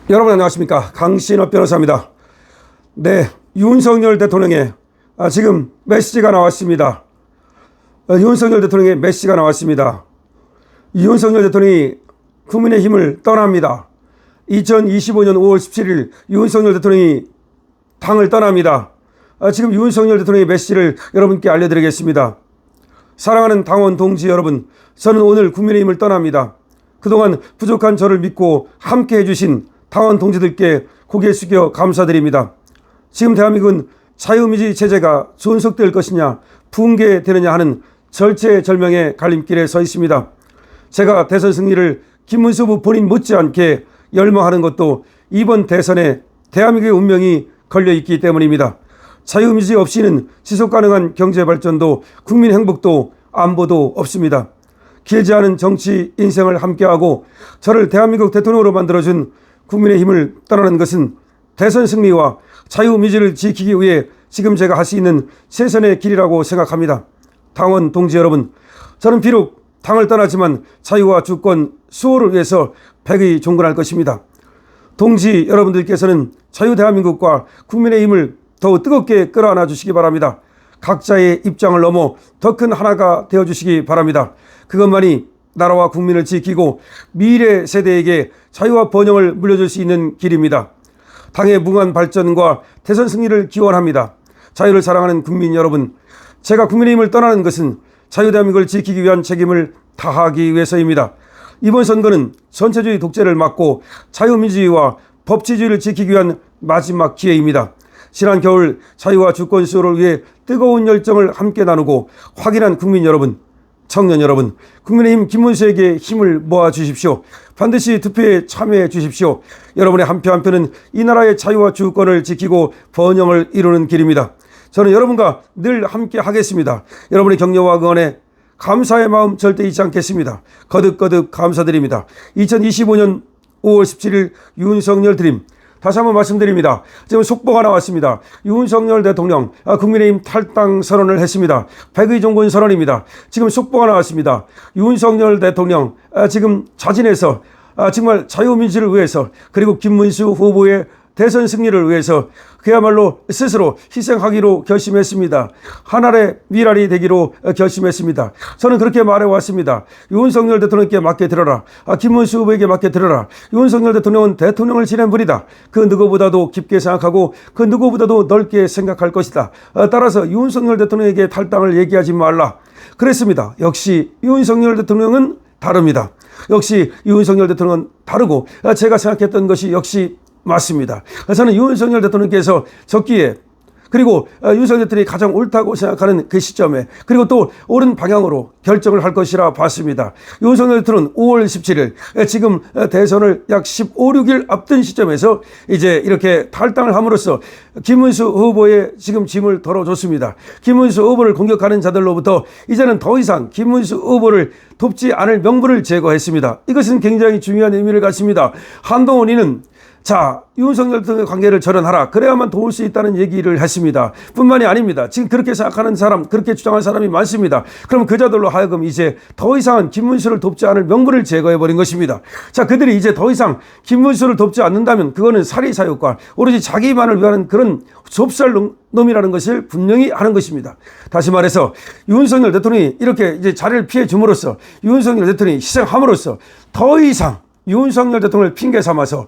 여러분 안녕하십니까, 강신업 변호사입니다. 네, 윤석열 대통령의 지금 메시지가 나왔습니다. 윤석열 대통령의 메시지가 나왔습니다. 윤석열 대통령이 국민의힘을 떠납니다. 2025년 5월 17일 윤석열 대통령이 당을 떠납니다. 지금 윤석열 대통령의 메시지를 여러분께 알려드리겠습니다. 사랑하는 당원 동지 여러분, 저는 오늘 국민의힘을 떠납니다. 그동안 부족한 저를 믿고 함께 해주신 당원 동지들께 고개 숙여 감사드립니다. 지금 대한민국은 자유민주주의 체제가 존속될 것이냐 붕괴되느냐 하는 절체절명의 갈림길에 서 있습니다. 제가 대선 승리를 김문수 후보 본인 못지않게 열망하는 것도 이번 대선에 대한민국의 운명이 걸려있기 때문입니다. 자유민주주의 없이는 지속가능한 경제발전도 국민 행복도 안보도 없습니다. 길지 않은 정치 인생을 함께하고 저를 대한민국 대통령으로 만들어준 국민의힘을 떠나는 것은 대선 승리와 자유민주를 지키기 위해 지금 제가 할 수 있는 최선의 길이라고 생각합니다. 당원 동지 여러분, 저는 비록 당을 떠나지만 자유와 주권 수호를 위해서 백의 종군할 것입니다. 동지 여러분들께서는 자유 대한민국과 국민의힘을 더욱 뜨겁게 끌어안아 주시기 바랍니다. 각자의 입장을 넘어 더 큰 하나가 되어주시기 바랍니다. 그것만이 나라와 국민을 지키고 미래 세대에게 자유와 번영을 물려줄 수 있는 길입니다. 당의 무한 발전과 대선 승리를 기원합니다. 자유를 사랑하는 국민 여러분, 제가 국민의힘을 떠나는 것은 자유 대한민국을 지키기 위한 책임을 다하기 위해서입니다. 이번 선거는 전체주의 독재를 막고 자유민주주의와 법치주의를 지키기 위한 마지막 기회입니다. 지난 겨울 자유와 주권 수호를 위해 뜨거운 열정을 함께 나누고 확인한 국민 여러분, 청년 여러분, 국민의힘 김문수에게 힘을 모아 주십시오. 반드시 투표에 참여해 주십시오. 여러분의 한 표 한 표는 이 나라의 자유와 주권을 지키고 번영을 이루는 길입니다. 저는 여러분과 늘 함께 하겠습니다. 여러분의 격려와 응원에 감사의 마음 절대 잊지 않겠습니다. 거듭거듭 감사드립니다. 2025년 5월 17일 윤석열 드림, 다시 한번 말씀드립니다. 지금 속보가 나왔습니다. 윤석열 대통령 국민의힘 탈당 선언을 했습니다. 백의 종군 선언입니다. 지금 속보가 나왔습니다. 윤석열 대통령 지금 자진해서 정말 자유민주를 위해서, 그리고 김문수 후보의 대선 승리를 위해서 그야말로 스스로 희생하기로 결심했습니다. 하나의 미랄이 되기로 결심했습니다. 저는 그렇게 말해왔습니다. 윤석열 대통령께 맡겨 들어라. 김문수 후보에게 맡겨 들어라. 윤석열 대통령은 대통령을 지낸 분이다. 그 누구보다도 깊게 생각하고 그 누구보다도 넓게 생각할 것이다. 따라서 윤석열 대통령에게 탈당을 얘기하지 말라. 그랬습니다. 역시 윤석열 대통령은 다릅니다. 역시 윤석열 대통령은 다르고 제가 생각했던 것이 역시 맞습니다. 저는 윤석열 대통령께서 적기에, 그리고 윤석열 대통령이 가장 옳다고 생각하는 그 시점에, 그리고 또 옳은 방향으로 결정을 할 것이라 봤습니다. 윤석열 대통령은 5월 17일 지금 대선을 약 15, 16일 앞둔 시점에서 이제 이렇게 탈당을 함으로써 김문수 후보의 지금 짐을 덜어줬습니다. 김문수 후보를 공격하는 자들로부터 이제는 더 이상 김문수 후보를 돕지 않을 명분을 제거했습니다. 이것은 굉장히 중요한 의미를 갖습니다. 한동훈이는 윤석열 대통령의 관계를 절연하라. 그래야만 도울 수 있다는 얘기를 했습니다. 뿐만이 아닙니다. 지금 그렇게 생각하는 사람, 그렇게 주장하는 사람이 많습니다. 그럼 그자들로 하여금 이제 더 이상은 김문수를 돕지 않을 명분을 제거해버린 것입니다. 그들이 이제 더 이상 김문수를 돕지 않는다면 그거는 사리사욕과 오로지 자기만을 위한 그런 좁쌀 놈이라는 것을 분명히 하는 것입니다. 다시 말해서 윤석열 대통령이 이렇게 이제 자리를 피해 줌으로써, 윤석열 대통령이 희생함으로써 더 이상 윤석열 대통령을 핑계 삼아서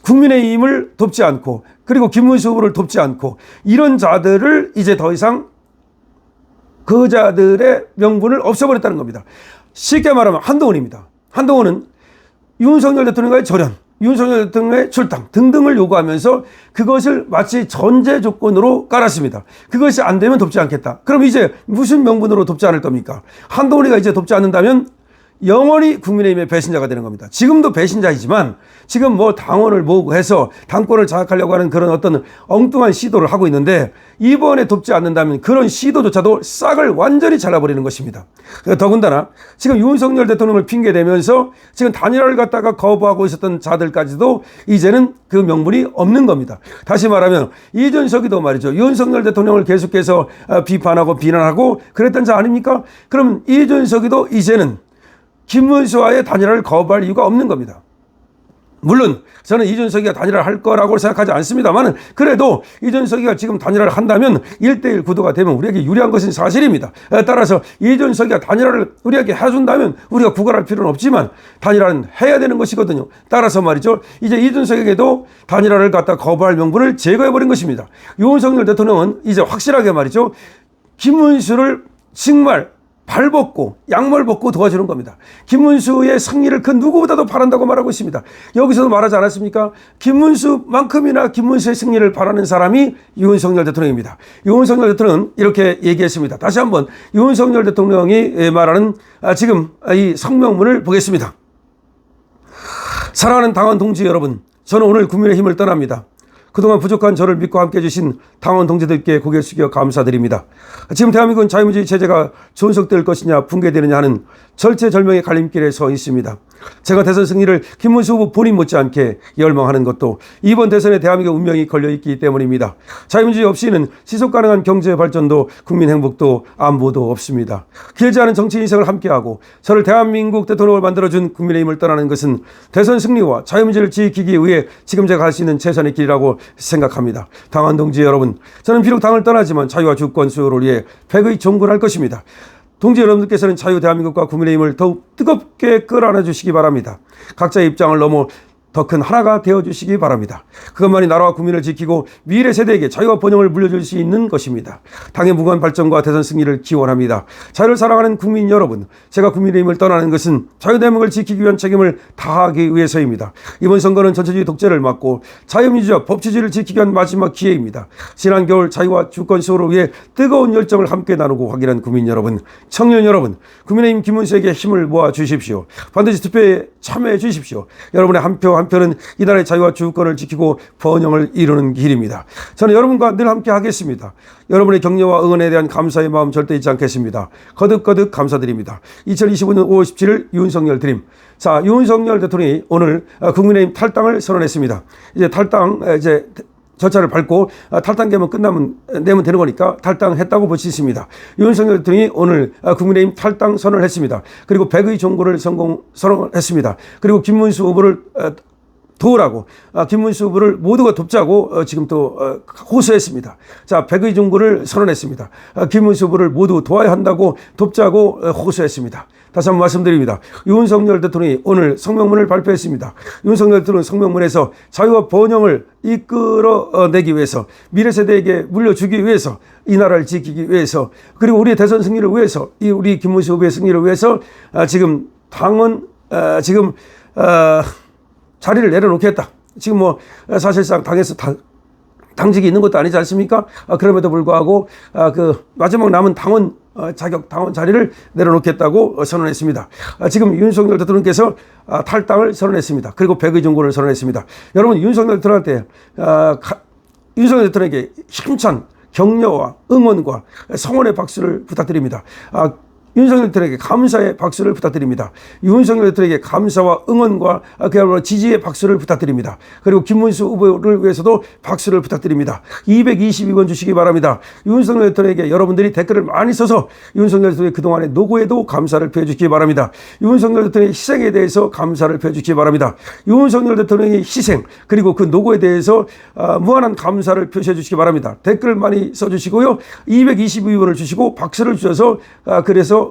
국민의힘을 돕지 않고, 그리고 김문수 후보를 돕지 않고, 이런 자들을 이제 더 이상 그 자들의 명분을 없애버렸다는 겁니다. 쉽게 말하면 한동훈입니다. 한동훈은 윤석열 대통령과의 절연, 윤석열 대통령의 출당 등등을 요구하면서 그것을 마치 전제 조건으로 깔았습니다. 그것이 안 되면 돕지 않겠다. 그럼 이제 무슨 명분으로 돕지 않을 겁니까? 한동훈이가 이제 돕지 않는다면 영원히 국민의힘의 배신자가 되는 겁니다. 지금도 배신자이지만 지금 당원을 모으고 해서 당권을 장악하려고 하는 그런 어떤 엉뚱한 시도를 하고 있는데, 이번에 돕지 않는다면 그런 시도조차도 싹을 완전히 잘라버리는 것입니다. 더군다나 지금 윤석열 대통령을 핑계대면서 지금 단일화를 갖다가 거부하고 있었던 자들까지도 이제는 그 명분이 없는 겁니다. 다시 말하면 이준석이도 말이죠. 윤석열 대통령을 계속해서 비판하고 비난하고 그랬던 자 아닙니까? 그럼 이준석이도 이제는 김문수와의 단일화를 거부할 이유가 없는 겁니다. 물론 저는 이준석이가 단일화를 할 거라고 생각하지 않습니다만 그래도 이준석이가 지금 단일화를 한다면 1대1 구도가 되면 우리에게 유리한 것은 사실입니다. 따라서 이준석이가 단일화를 우리에게 해준다면 우리가 구걸할 필요는 없지만 단일화는 해야 되는 것이거든요. 따라서 말이죠. 이제 이준석에게도 단일화를 갖다 거부할 명분을 제거해버린 것입니다. 윤석열 대통령은 이제 확실하게 말이죠. 김문수를 정말 발벗고 양말 벗고 도와주는 겁니다. 김문수의 승리를 그 누구보다도 바란다고 말하고 있습니다. 여기서도 말하지 않았습니까? 김문수만큼이나 김문수의 승리를 바라는 사람이 윤석열 대통령입니다. 윤석열 대통령은 이렇게 얘기했습니다. 다시 한번 윤석열 대통령이 말하는 지금 이 성명문을 보겠습니다. 사랑하는 당원 동지 여러분, 저는 오늘 국민의힘을 떠납니다. 그동안 부족한 저를 믿고 함께해 주신 당원 동지들께 고개 숙여 감사드립니다. 지금 대한민국은 자유민주주의 체제가 존속될 것이냐 붕괴되느냐 하는 절체절명의 갈림길에 서 있습니다. 제가 대선 승리를 김문수 후보 본인 못지않게 열망하는 것도 이번 대선에 대한민국 운명이 걸려있기 때문입니다. 자유민주주의 없이는 지속가능한 경제 발전도 국민 행복도 안보도 없습니다. 길지 않은 정치 인생을 함께하고 저를 대한민국 대통령을 만들어준 국민의힘을 떠나는 것은 대선 승리와 자유민주주의를 지키기 위해 지금 제가 갈 수 있는 최선의 길이라고 생각합니다. 당원 동지 여러분, 저는 비록 당을 떠나지만 자유와 주권 수호를 위해 백의 종군할 것입니다. 동지 여러분들께서는 자유 대한민국과 국민의힘을 더욱 뜨겁게 끌어안아 주시기 바랍니다. 각자의 입장을 넘어 더 큰 하나가 되어주시기 바랍니다. 그것만이 나라와 국민을 지키고 미래 세대에게 자유와 번영을 물려줄 수 있는 것입니다. 당의 무궁한 발전과 대선 승리를 기원합니다. 자유를 사랑하는 국민 여러분, 제가 국민의힘을 떠나는 것은 자유 대한민국을 지키기 위한 책임을 다하기 위해서입니다. 이번 선거는 전체주의 독재를 막고 자유민주주의와 법치주의를 지키기 위한 마지막 기회입니다. 지난 겨울 자유와 주권 수호를 위해 뜨거운 열정을 함께 나누고 확인한 국민 여러분, 청년 여러분, 국민의힘 김문수에게 힘을 모아 주십시오. 반드시 투표에 참여해 주십시오. 여러분의 한 표 한 표는 이 나라의 자유와 주권을 지키고 번영을 이루는 길입니다. 저는 여러분과 늘 함께 하겠습니다. 여러분의 격려와 응원에 대한 감사의 마음 절대 잊지 않겠습니다. 거듭거듭 감사드립니다. 2025년 5월 17일 윤석열 드림. 자, 윤석열 대통령이 오늘 국민의힘 탈당을 선언했습니다. 이제 탈당 절차를 밟고 탈당계만 내면 되는 거니까 탈당했다고 볼 수 있습니다. 윤석열 대통령이 오늘 국민의힘 탈당 선언을 했습니다. 그리고 백의 종고를 선언했습니다. 그리고 김문수 후보를 도우라고 김문수 후보를 모두가 돕자고 지금 또 호소했습니다. 자, 백의 종고를 선언했습니다. 김문수 후보를 모두 도와야 한다고 돕자고 호소했습니다. 다시 한번 말씀드립니다. 윤석열 대통령이 오늘 성명문을 발표했습니다. 윤석열 대통령 성명문에서 자유와 번영을 이끌어내기 위해서, 미래 세대에게 물려주기 위해서, 이 나라를 지키기 위해서, 그리고 우리의 대선 승리를 위해서, 우리 김문수 후보의 승리를 위해서 지금 당은 자리를 내려놓겠다. 지금 사실상 당에서 당직이 있는 것도 아니지 않습니까? 그럼에도 불구하고 마지막 남은 당원 자리를 내려놓겠다고 선언했습니다. 지금 윤석열 대통령께서 탈당을 선언했습니다. 그리고 백의 종고를 선언했습니다. 여러분, 윤석열 대통령한테 윤석열 대통령에게 힘찬 격려와 응원과 성원의 박수를 부탁드립니다. 윤석열 대통령에게 감사의 박수를 부탁드립니다. 윤석열 대통령에게 감사와 응원과 그야말로 지지의 박수를 부탁드립니다. 그리고 김문수 후보를 위해서도 박수를 부탁드립니다. 222번 주시기 바랍니다. 윤석열 대통령에게 여러분들이 댓글을 많이 써서 윤석열 대통령의 그동안의 노고에도 감사를 표해주시기 바랍니다. 윤석열 대통령의 희생에 대해서 감사를 표해주시기 바랍니다. 윤석열 대통령의 희생 그리고 그 노고에 대해서 무한한 감사를 표시해 주시기 바랍니다. 댓글 많이 써주시고요. 222번을 주시고 박수를 주셔서 그래서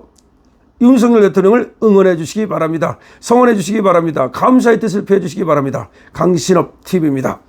윤석열 대통령을 응원해 주시기 바랍니다. 성원해 주시기 바랍니다. 감사의 뜻을 표해 주시기 바랍니다. 강신업 TV입니다.